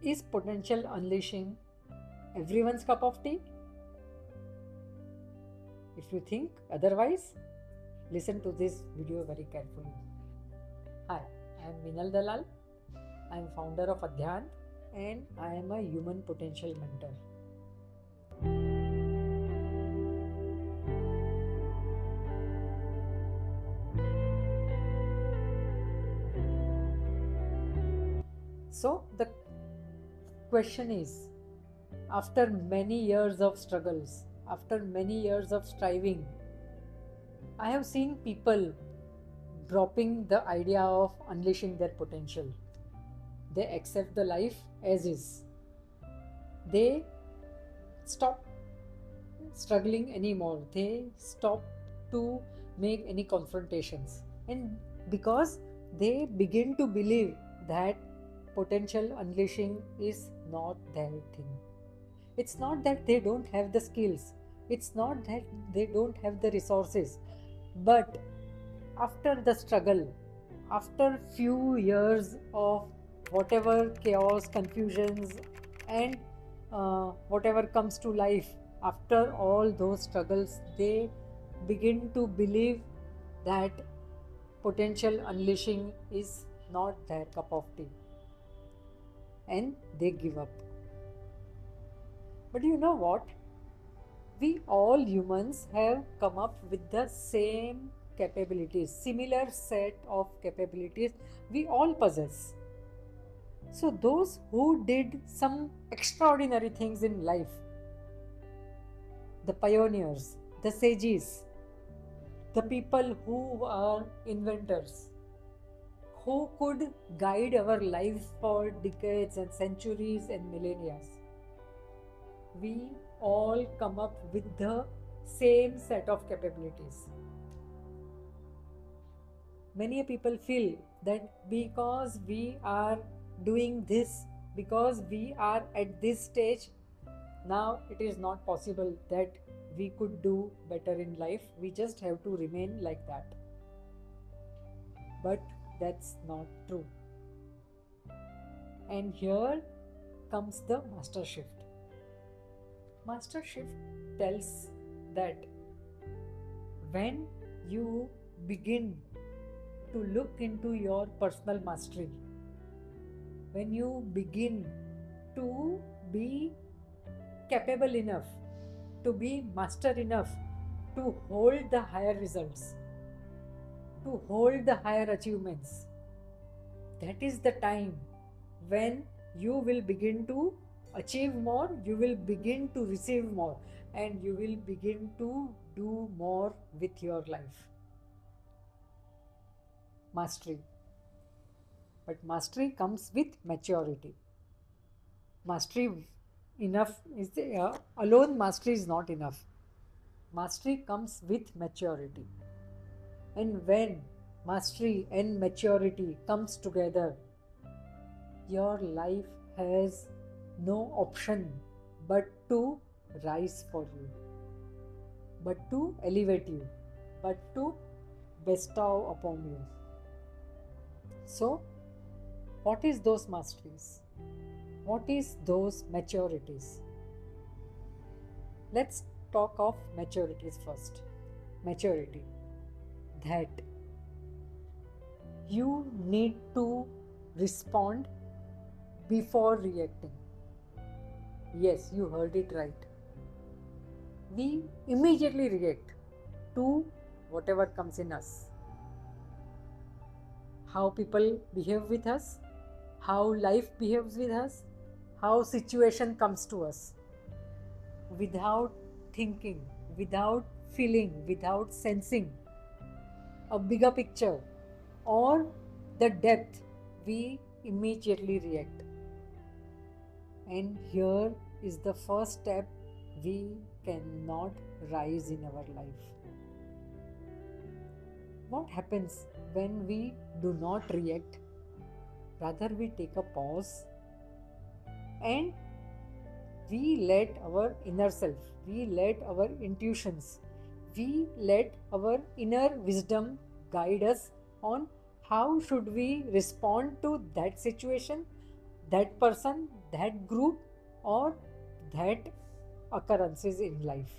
Is potential unleashing everyone's cup of tea? If you think otherwise, listen to this video very carefully. Hi, I am Minal Dalal. I am founder of Adhyant and I am a human potential mentor. So, the question is, after many years of struggles, after many years of striving, I have seen people dropping the idea of unleashing their potential. They accept the life as is. They stop struggling anymore. They stop to make any confrontations. And because they begin to believe that potential unleashing is not their thing. It's not that they don't have the skills, it's not that they don't have the resources, but after the struggle, after few years of whatever chaos, confusions, and whatever comes to life, after all those struggles, they begin to believe that potential unleashing is not their cup of tea and they give up. But you know what? We all humans have come up with the same capabilities, similar set of capabilities we all possess. So, those who did some extraordinary things in life, the pioneers, the sages, the people who are inventors, who could guide our lives for decades and centuries and millennia, we all come up with the same set of capabilities. Many people feel that because we are doing this, because we are at this stage, now it is not possible that we could do better in life. We just have to remain like that. But that's not true. And here comes the master shift. Master shift tells that when you begin to look into your personal mastery, when you begin to be capable enough, to be master enough to hold the higher results, to hold the higher achievements, that is the time when you will begin to achieve more, you will begin to receive more, and you will begin to do more with your life. Mastery. But mastery comes with maturity. Mastery enough is alone mastery is not enough. Mastery comes with maturity. And when mastery and maturity comes together, your life has no option but to rise for you, but to elevate you, but to bestow upon you. So, what is those masteries? What is those maturities? Let's talk of maturities first. Maturity. That you need to respond before reacting. Yes, you heard it right. We immediately react to whatever comes in us. How people behave with us, how life behaves with us, how situation comes to us. Without thinking, without feeling, without sensing a bigger picture or the depth, we immediately react. And here is the first step we cannot rise in our life. What happens when we do not react? Rather, we take a pause and we let our inner self, we let our intuitions, we let our inner wisdom guide us on how should we respond to that situation, that person, that group, or that occurrences in life.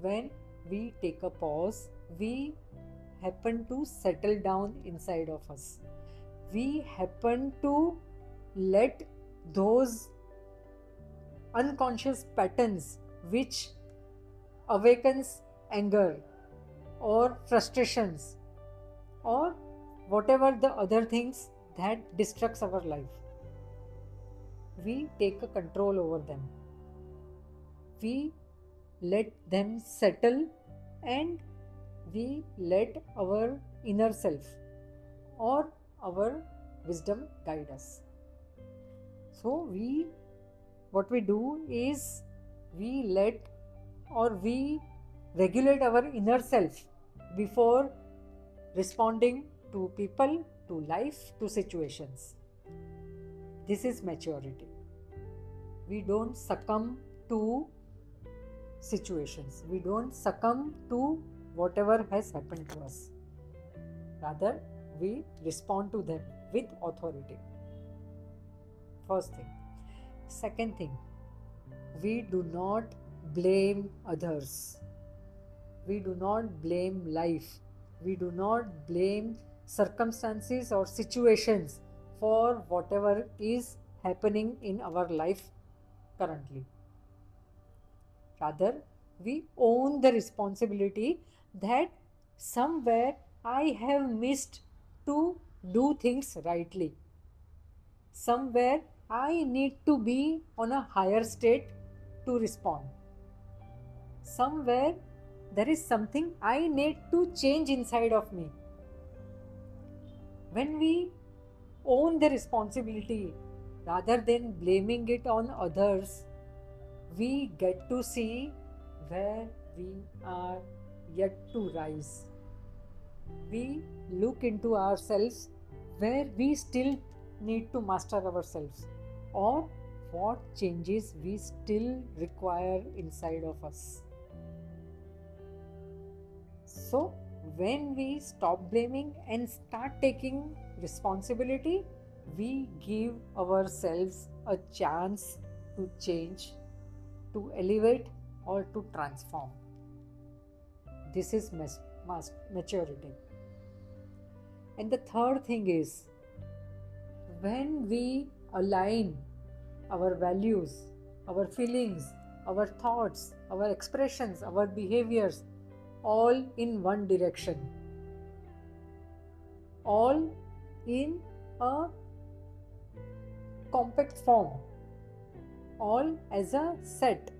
When we take a pause, we happen to settle down inside of us. We happen to let those unconscious patterns which awakens anger or frustrations or whatever the other things that destructs our life, we take a control over them. We let them settle and we let our inner self or our wisdom guide us. So what we do is we let or we regulate our inner self before responding to people, to life, to situations. This is maturity. We don't succumb to situations. We don't succumb to whatever has happened to us. Rather, we respond to them with authority. First thing. Second thing, we do not blame others. We do not blame life. We do not blame circumstances or situations for whatever is happening in our life currently. Rather, we own the responsibility that somewhere I have missed to do things rightly. Somewhere I need to be on a higher state to respond. Somewhere there is something I need to change inside of me. When we own the responsibility rather than blaming it on others, we get to see where we are yet to rise. We look into ourselves where we still need to master ourselves or what changes we still require inside of us. So, when we stop blaming and start taking responsibility, we give ourselves a chance to change, to elevate, or to transform. This is maturity. And the third thing is, when we align our values, our feelings, our thoughts, our expressions, our behaviors, all in one direction, all in a compact form, all as a set,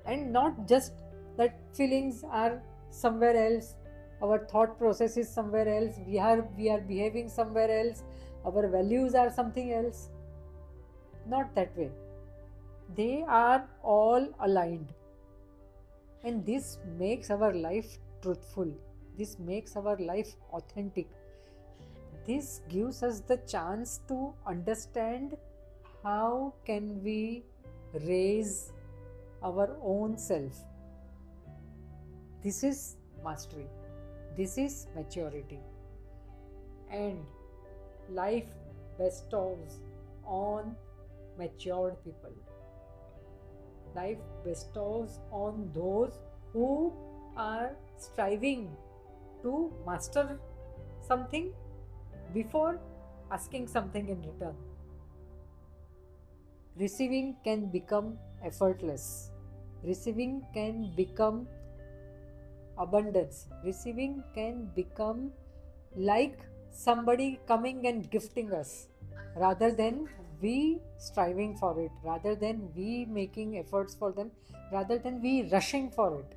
and not just that feelings are somewhere else, our thought process is somewhere else, we are behaving somewhere else, our values are something else. Not that way. They are all aligned. And this makes our life truthful. This makes our life authentic. This gives us the chance to understand how can we raise our own self. This is mastery. This is maturity. And life bestows on matured people. Life bestows on those who are striving to master something before asking something in return. Receiving can become effortless. Receiving can become abundance. Receiving can become like somebody coming and gifting us rather than we striving for it, rather than we making efforts for them, rather than we rushing for it.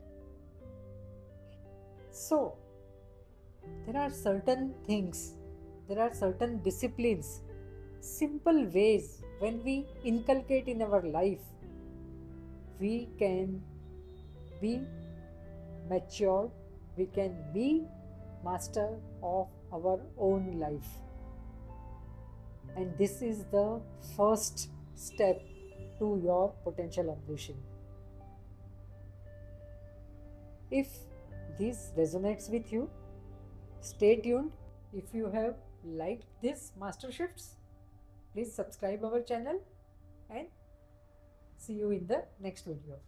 So, there are certain things, there are certain disciplines, simple ways when we inculcate in our life, we can be mature, we can be master of our own life. And this is the first step to your potential unleashing. If this resonates with you, stay tuned. If you have liked this master shifts, please subscribe our channel and see you in the next video.